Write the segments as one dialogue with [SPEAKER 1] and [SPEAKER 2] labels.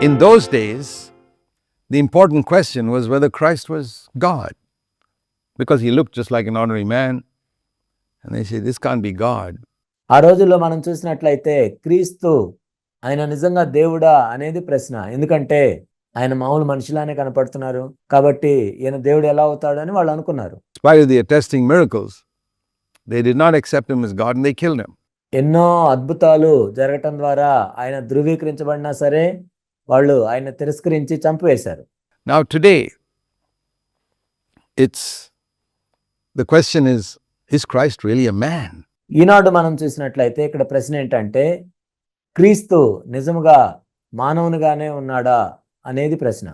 [SPEAKER 1] In those days, the important question was whether Christ was God, because he looked just like an ordinary man. And they say, this can't be God.
[SPEAKER 2] ఆ రోజుల్లో మనం చూసినట్లయితే క్రీస్తు ఆయన నిజంగా దేవుడా అనేది ప్రశ్న. ఎందుకంటే ఆయన మామూలు మనిషిలానే కనపడుతున్నారు కాబట్టి ఈయన దేవుడు ఎలా అవుతాడని వాళ్ళు అనుకున్నారు.
[SPEAKER 1] In spite of the attesting miracles, they did not accept him as God and they killed him.
[SPEAKER 2] ఎన్నో అద్భుతాలు జరగటం ద్వారా ఆయన ధృవీకరించబడినా సరే వాళ్ళు ఆయన తిరస్కరించి చంపివేశారు.
[SPEAKER 1] Now today, the question is Christ really a man?
[SPEAKER 2] ఈనాడు మనం చూసినట్లయితే ఇక్కడ ప్రశ్న ఏంటంటే క్రీస్తు నిజముగా మానవునిగానే ఉన్నాడా అనేది ప్రశ్న.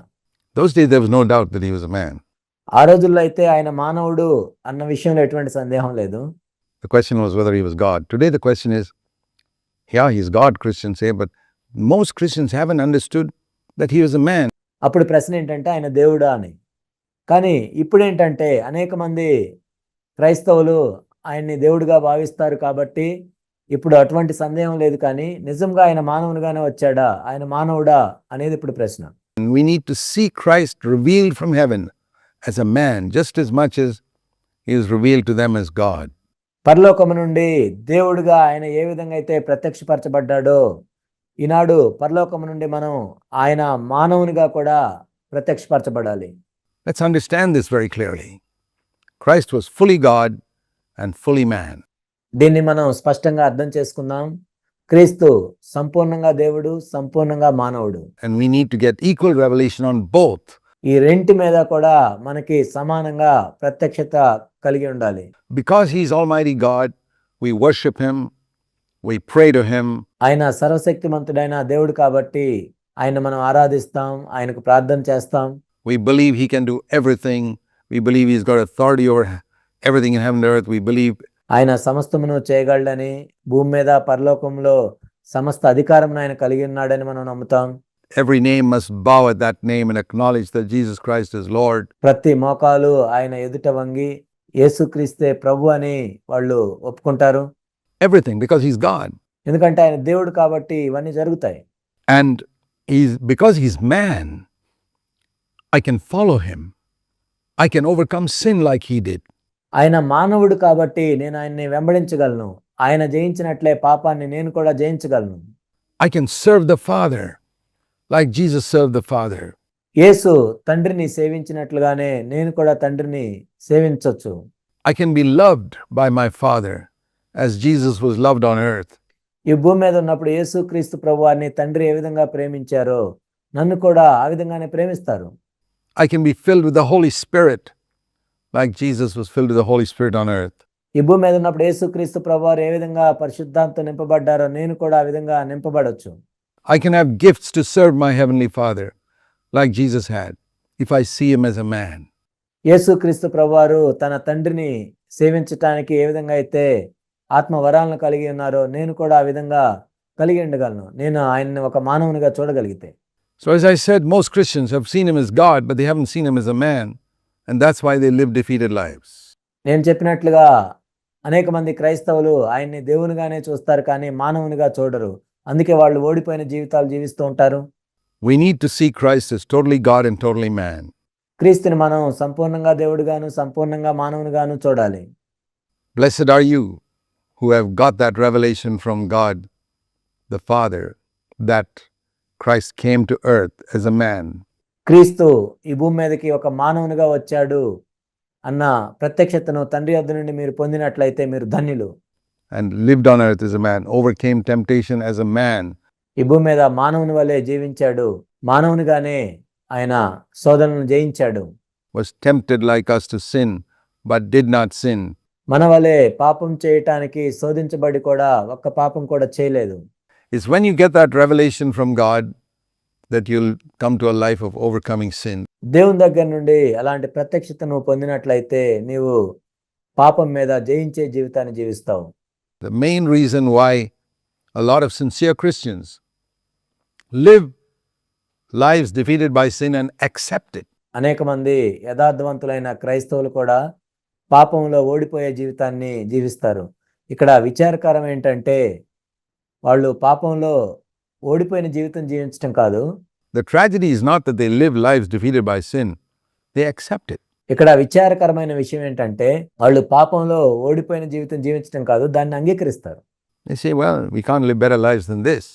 [SPEAKER 1] Those days there was no doubt that he was a man.
[SPEAKER 2] ఆ రోజుల్లో అయితే ఆయన మానవుడు అన్న విషయంలో ఎటువంటి సందేహం లేదు.
[SPEAKER 1] The question was whether he was God. Today the question is, yeah, he's God, Christians say, but most Christians haven't understood that he was a man.
[SPEAKER 2] అప్పుడు ప్రశ్న ఏంటంటే ఆయన దేవుడా అని. కానీ ఇప్పుడు ఏంటంటే అనేక మంది క్రైస్తవులు ఆయన్ని దేవుడిగా భావిస్తారు కాబట్టి ఇప్పుడు అటువంటి సందేహం లేదు. కానీ నిజంగా ఆయన మానవునిగానే వచ్చాడా, ఆయన మానవుడా అనేది ఇప్పుడు ప్రశ్న.
[SPEAKER 1] And we need to see Christ revealed from heaven as a man just as much as he is revealed to them as God.
[SPEAKER 2] పరలోకము నుండి దేవుడిగా ఆయన ఏ విధంగా అయితే ప్రత్యక్షపరచబడ్డాడో ఈనాడు పరలోకము నుండి మనం ఆయన మానవునిగా కూడా ప్రత్యక్షపరచబడాలి.
[SPEAKER 1] Let's understand this very clearly. Christ was fully God and fully man.
[SPEAKER 2] దీన్ని మనం స్పష్టంగా అర్థం చేసుకుందాం. క్రీస్తు సంపూర్ణంగా దేవుడు, సంపూర్ణంగా మానవుడు.
[SPEAKER 1] And we need to get equal revelation on both.
[SPEAKER 2] ఈ రెంటి మీద కూడా మనకి సమానంగా ప్రత్యక్షత కలిగి ఉండాలి.
[SPEAKER 1] Because he's Almighty God, we worship him, we pray to him.
[SPEAKER 2] ఆయన సర్వశక్తిమంతుడైన దేవుడు కాబట్టి ఆయన మనం ఆరాధిస్తాం, ఆయనకు ప్రార్థన చేస్తాం.
[SPEAKER 1] We believe he can do everything. We believe he's got authority over everything in heaven and earth. We believe
[SPEAKER 2] ఆయన సమస్తమును చేయగలడని, భూమి మీద పరలోకంలో సమస్త అధికారం ఆయన కలిగి ఉన్నాడని మనం నమ్ముతాం.
[SPEAKER 1] every name must bow at that name and acknowledge that Jesus Christ is Lord.
[SPEAKER 2] ప్రతి మోకాలు ఆయన ఎదుట వంగి యేసుక్రీస్తే ప్రభు అని వాళ్ళు ఒప్పుకుంటారు.
[SPEAKER 1] Everything, because he's God.
[SPEAKER 2] ఎందుకంటే ఆయన దేవుడు కాబట్టి ఇవన్నీ జరుగుతాయి.
[SPEAKER 1] And because he's man, I can follow him. I can overcome sin like he did.
[SPEAKER 2] ఆయన మానవుడు కాబట్టి నేను ఆయన్ని వెంబడించగలను. ఆయన జయించినట్లే పాపాన్ని నేను కూడా జయించగలను.
[SPEAKER 1] I can serve the Father like Jesus served the Father.
[SPEAKER 2] యేసు తండ్రిని సేవించినట్లుగానే నేను కూడా తండ్రిని సేవించొచ్చు.
[SPEAKER 1] I can be loved by my Father as Jesus was loved on earth.
[SPEAKER 2] ఈ భూమి మీద ఉన్నప్పుడు యేసుక్రీస్తు ప్రభువాన్ని తండ్రి ఏ విధంగా ప్రేమించారో నన్ను కూడా ఆ విధంగానే ప్రేమిస్తారు.
[SPEAKER 1] I can be filled with the Holy Spirit like Jesus was filled with the Holy Spirit on earth.
[SPEAKER 2] ఈ భూమి మీద ఉన్నప్పుడు యేసుక్రీస్తు ప్రభువారు ఏ విధంగా పరిశుద్ధాంతో నింపబడ్డారో నేను కూడా ఆ విధంగా నింపబడొచ్చు.
[SPEAKER 1] I can have gifts to serve my Heavenly Father like Jesus had if I see him as a man.
[SPEAKER 2] యేసుక్రీస్తు ప్రభువారు తన తండ్రిని సేవించటానికి ఏ విధంగా అయితే ఆత్మ వరాలను కలిగి ఉన్నారో నేను కూడా ఆ విధంగా కలిగి ఉండగలను, నేను ఆయన్ని ఒక మానవునిగా చూడగలిగితే.
[SPEAKER 1] So as I said, most Christians have seen him as God, but they haven't seen him as a man, and that's why they live defeated lives.
[SPEAKER 2] నేను చెప్పినట్లుగా అనేక మంది క్రైస్తవులు ఆయన్ని దేవునిగానే చూస్తారు కానీ మానవునిగా చూడరు. అందుకే వాళ్ళు ఓడిపోయిన జీవితాలు జీవిస్తూ ఉంటారు.
[SPEAKER 1] We need to see Christ as totally God and totally man.
[SPEAKER 2] క్రీస్తుని మనం సంపూర్ణంగా దేవుడిగాను సంపూర్ణంగా మానవునిగాను చూడాలి.
[SPEAKER 1] Blessed are you who have got that revelation from God the Father that Christ came to earth as a man.
[SPEAKER 2] క్రీస్తు ఈ భూమి మీదకి ఒక మానవునిగా వచ్చాడు అన్న ప్రత్యక్షతను తండ్రి వద్ద నుండి మీరు పొందినట్లయితే మీరు ధన్యులు.
[SPEAKER 1] And lived on earth as a man, overcame temptation as a man.
[SPEAKER 2] ఈ భూమి మీద మానవుని వలె జీవించాడు, మానవునిగానే ఆయన శోధనలను జయించాడు.
[SPEAKER 1] Was tempted like us to sin, but did not sin.
[SPEAKER 2] మన వలె పాపం చేయటానికి శోధించబడి కూడా ఒక్క పాపం కూడా చేయలేదు.
[SPEAKER 1] It's when you get that revelation from God that you'll come to a life of overcoming sin.
[SPEAKER 2] దేవుని దగ్గర నుండి అలాంటి ప్రత్యక్షతను పొందినట్లయితే నీవు పాపం మీద జయించే జీవితాన్ని జీవిస్తావు.
[SPEAKER 1] The main reason why a lot of sincere Christians live lives defeated by sin and accept it.
[SPEAKER 2] అనేక మంది యథార్థవంతులైన క్రైస్తవులు కూడా పాపంలో ఓడిపోయే జీవితాన్ని జీవిస్తారు. ఇక్కడ విచారకరం ఏంటంటే వాళ్ళు పాపంలో ఓడిపోయిన జీవితం జీవించడం కాదు,
[SPEAKER 1] The tragedy is not that they live lives defeated by sin, they accept it.
[SPEAKER 2] ఇక్కడ విచారకరమైన విషయం ఏంటంటే వాళ్ళు పాపంలో ఓడిపోయిన జీవితం జీవించడం కాదు, దాన్ని అంగీకరిస్తారు.
[SPEAKER 1] They say, well, we can't live better lives than this.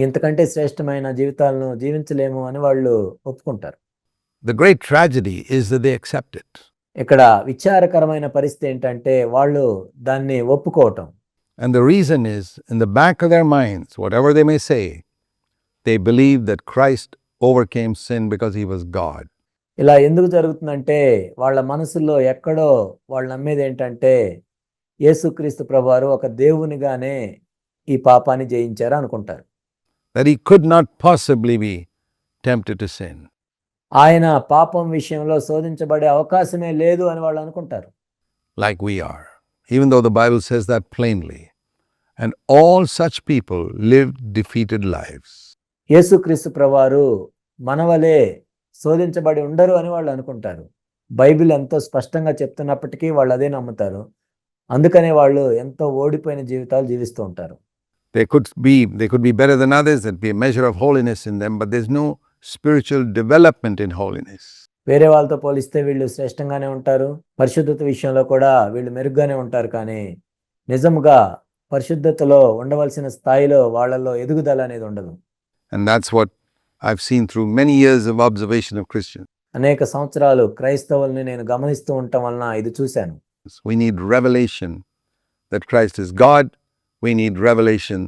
[SPEAKER 2] ఇంతకంటే శ్రేష్టమైన జీవితాలను జీవించలేము అని వాళ్ళు ఒప్పుకుంటారు.
[SPEAKER 1] The great tragedy is that they accept it.
[SPEAKER 2] ఇక్కడ విచారకరమైన పరిస్థితి ఏంటంటే వాళ్ళు దాన్ని ఒప్పుకోవటం.
[SPEAKER 1] And the reason is, in the back of their minds, whatever they may say, they believe that Christ overcame sin because he was God.
[SPEAKER 2] ఇలా ఎందుకు జరుగుతుందంటే వాళ్ళ మనసుల్లో ఎక్కడో వాళ్ళు నమ్మేది ఏంటంటే యేసుక్రీస్తు ప్రభువారు ఒక దేవునిగానే ఈ పాపాన్ని జయించారు అనుకుంటారు.
[SPEAKER 1] That he could not possibly be tempted to sin.
[SPEAKER 2] ఆయన పాపం విషయంలో శోధించబడే అవకాశమే లేదు అని వాళ్ళు అనుకుంటారు.
[SPEAKER 1] Like we are. Even though the Bible says that plainly. And all such people lived defeated lives.
[SPEAKER 2] యేసుక్రీస్తు ప్రభువారు మనవలే శోధించబడి ఉండరు అని వాళ్ళు అనుకుంటారు. బైబిల్ ఎంతో స్పష్టంగా చెప్తున్నప్పటికీ వాళ్ళు అదే నమ్ముతారు. అందుకనే వాళ్ళు ఎంతో ఓడిపోయిన జీవితాలు జీవిస్తూ ఉంటారు.
[SPEAKER 1] They could be better than others, there'd be a measure of holiness in them, but there's no spiritual development in holiness.
[SPEAKER 2] వేరే వాళ్ళతో పోలిస్తే వీళ్ళు శ్రేష్టంగానే ఉంటారు, పరిశుద్ధత విషయంలో కూడా వీళ్ళు మెరుగ్గానే ఉంటారు, కానీ నిజంగా పరిశుద్ధతలో ఉండవలసిన స్థాయిలో వాళ్ళలో ఎదుగుదల అనేది ఉండదు.
[SPEAKER 1] And that's what I've seen through many years of observation of Christians.
[SPEAKER 2] అనేక సంవత్సరాలు క్రైస్తవుల్ని నేను గమనిస్తూ ఉండటం వలన ఇది చూశాను.
[SPEAKER 1] We need revelation that Christ is God. We need revelation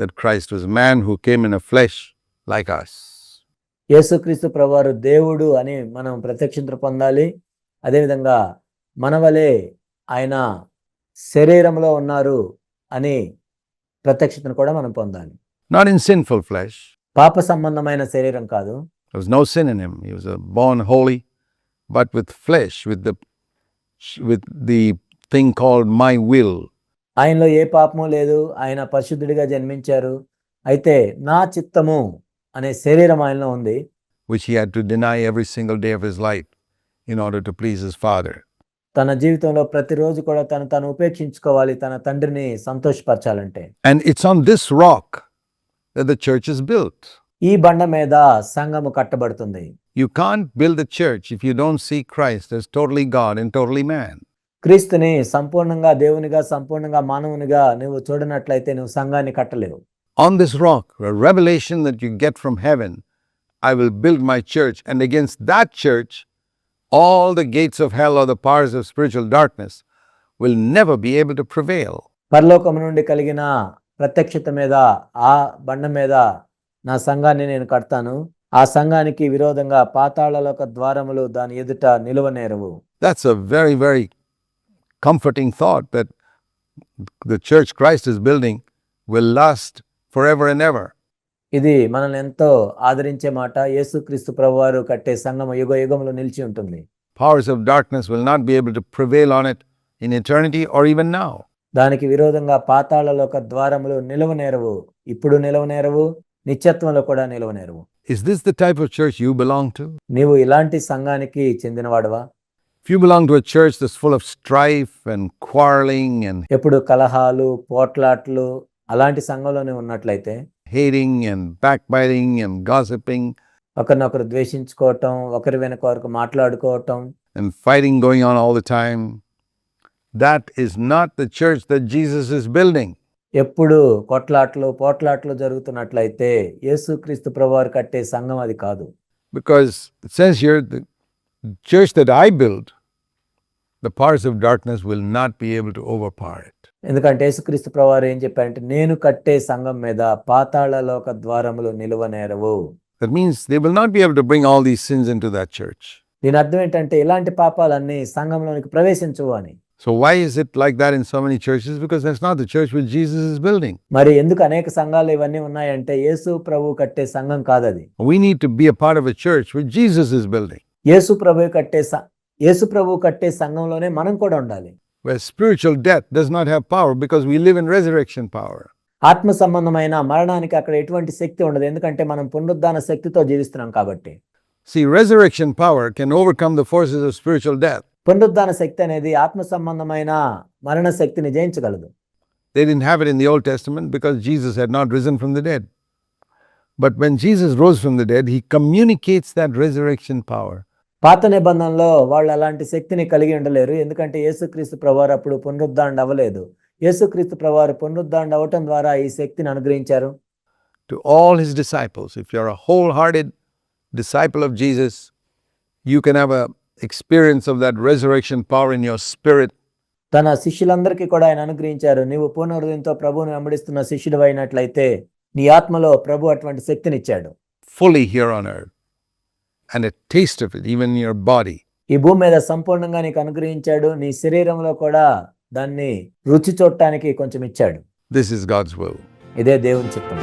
[SPEAKER 1] that Christ was man who came in a flesh like us.
[SPEAKER 2] యేసుక్రీస్తు ప్రభువారు దేవుడు అని మనం ప్రత్యక్షత పొందాలి. అదేవిధంగా మనవలే ఆయన శరీరంలో ఉన్నారు అని ప్రత్యక్షతను కూడా మనం పొందాలి.
[SPEAKER 1] Not in sinful flesh.
[SPEAKER 2] పాప సంబంధమైన శరీరం కాదు.
[SPEAKER 1] There was no sin in him. He was born holy, but with flesh, with the thing called my will.
[SPEAKER 2] ఆయనలో ఏ పాపము లేదు, ఆయన పరిశుద్ధుడిగా జన్మించారు. అయితే నా చిత్తము అనే శరీరం ఆయనలో ఉంది,
[SPEAKER 1] which he had to deny every single day of his life in order to please his father.
[SPEAKER 2] తన జీవితంలో ప్రతిరోజు కూడా తను ఉపేక్షించుకోవాలి తన తండ్రిని సంతోషపరచాలంటే.
[SPEAKER 1] And it's on this rock that the church is built.
[SPEAKER 2] ఈ బండ మీద సంఘము కట్టబడుతుంది.
[SPEAKER 1] You can't build a church if you don't see Christ as totally God and totally man.
[SPEAKER 2] క్రీస్తుని సంపూర్ణంగా దేవునిగా సంపూర్ణంగా మానవునిగా నువ్వు చూడనట్లయితే నువ్వు సంఘాన్ని కట్టలేవు.
[SPEAKER 1] On this rock, a revelation that you get from heaven, I will build my church, and against that church, all the gates of hell or the powers of spiritual darkness will never be able to prevail.
[SPEAKER 2] పరలోకము నుండి కలిగిన ప్రత్యక్షత మీద ఆ బండ మీద నా సంఘాన్ని నేను కడతాను, ఆ సంఘానికి విరోధంగా పాతాళలోక ద్వారములు దాని ఎదుట నిలువనేరవు.
[SPEAKER 1] That's a very, very comforting thought, that the church Christ is building will last forever and ever.
[SPEAKER 2] ఇది మనల్ని ఎంతో ఆదరించే మాట. యేసుక్రీస్తు ప్రభువారు కట్టే సంఘము యుగ యుగములు నిలిచి ఉంటుంది.
[SPEAKER 1] Powers of darkness will not be able to prevail on it in eternity or even now.
[SPEAKER 2] దానికి విరోధంగా పాతాళలోక ద్వారములు నిలువనేరవు, ఇప్పుడు నిలువనేరవు, నిత్యత్వంలో కూడా నిలువనేరవు.
[SPEAKER 1] Is this the type of church you belong to?
[SPEAKER 2] నీవు ఇలాంటి సంఘానికి చెందినవాడవా?
[SPEAKER 1] If you belong to a church that's full of strife and quarreling and
[SPEAKER 2] ఎప్పుడు కలహాలు, పోట్లాట్లు అలాంటి సంఘంలోనే ఉన్నట్లయితే,
[SPEAKER 1] hating and backbiting and gossiping
[SPEAKER 2] ఒకరినొకరు ద్వేషించుకోవటం, ఒకరి వెనక వరకు మాట్లాడుకోవటం
[SPEAKER 1] and fighting going on all the time, that is not the church that Jesus is building.
[SPEAKER 2] ఎప్పుడు కొట్లాట్లు పోట్లాట్లు జరుగుతున్నట్లయితే యేసుక్రీస్తు ప్రభువారు కట్టే సంఘం అది కాదు.
[SPEAKER 1] Because it says here, the church that I build, the powers of darkness will not be able to overpower it.
[SPEAKER 2] ఎందుకంటే యేసుక్రీస్తు ప్రభువారు ఏం చెప్పారంటే, నేను కట్టే సంఘం మీద పాతాళలోక ద్వారములు నిలువనేరవు.
[SPEAKER 1] That means they will not be able to bring all these sins into that church.
[SPEAKER 2] దీని అర్థం ఏంటంటే ఇలాంటి పాపాలన్నీ సంఘంలోనికి ప్రవేశించవు అని.
[SPEAKER 1] So why is it like that in so many churches? Because that's not the church which Jesus is building.
[SPEAKER 2] మరి ఎందుకు అనేక సంఘాలు ఇవన్నీ ఉన్నాయంటే యేసు ప్రభు కట్టే సంఘం కాదది.
[SPEAKER 1] We need to be a part of a church which Jesus is building,
[SPEAKER 2] యేసు ప్రభు కట్టే సంఘంలోనే మనం కూడా ఉండాలి.
[SPEAKER 1] where spiritual death does not have power because we live in resurrection power.
[SPEAKER 2] ఆత్మ సంబంధమైన మరణానికి అక్కడ ఎటువంటి శక్తి ఉండదు, ఎందుకంటే మనం పునరుద్ధాన శక్తితో జీవిస్తున్నాం కాబట్టి.
[SPEAKER 1] See, resurrection power can overcome the forces of spiritual death.
[SPEAKER 2] పునరుద్ధాన శక్తి అనేది ఆత్మ సంబంధమైన మరణ శక్తిని జయించగలదు.
[SPEAKER 1] They didn't have it in the Old Testament because Jesus had not risen from the dead. But when Jesus rose from the dead, he communicates that resurrection power.
[SPEAKER 2] పాత నిబంధనలో వాళ్ళు అలాంటి శక్తిని కలిగి ఉండలేరు, ఎందుకంటే యేసుక్రీస్తు ప్రభువారు అప్పుడు పునరుద్ధరణ అవ్వలేదు. యేసుక్రీస్తు ప్రభువారు పునరుద్ధరణ అవ్వటం ద్వారా ఈ శక్తిని అనుగ్రహించారు.
[SPEAKER 1] To all his disciples, if you're a wholehearted disciple of Jesus, you can have a experience of that resurrection power in your spirit.
[SPEAKER 2] తన శిష్యులందరికీ కూడా ఆయన అనుగ్రహించారు. నీవు పూర్ణ హృదయంతో ప్రభువుని వెంబడిస్తున్న శిష్యుడు అయినట్లయితే నీ ఆత్మలో ప్రభు అటువంటి శక్తినిచ్చాడు.
[SPEAKER 1] Fully here on earth, and a taste of it even in your body.
[SPEAKER 2] ఈ భూమి మీద సంపూర్ణంగా నీకు అనుగ్రహించాడు. నీ శరీరంలో కూడా దాన్ని రుచి చూడటానికి కొంచెం ఇచ్చాడు.
[SPEAKER 1] This is God's will.
[SPEAKER 2] ఇదే దేవుని చిత్తం.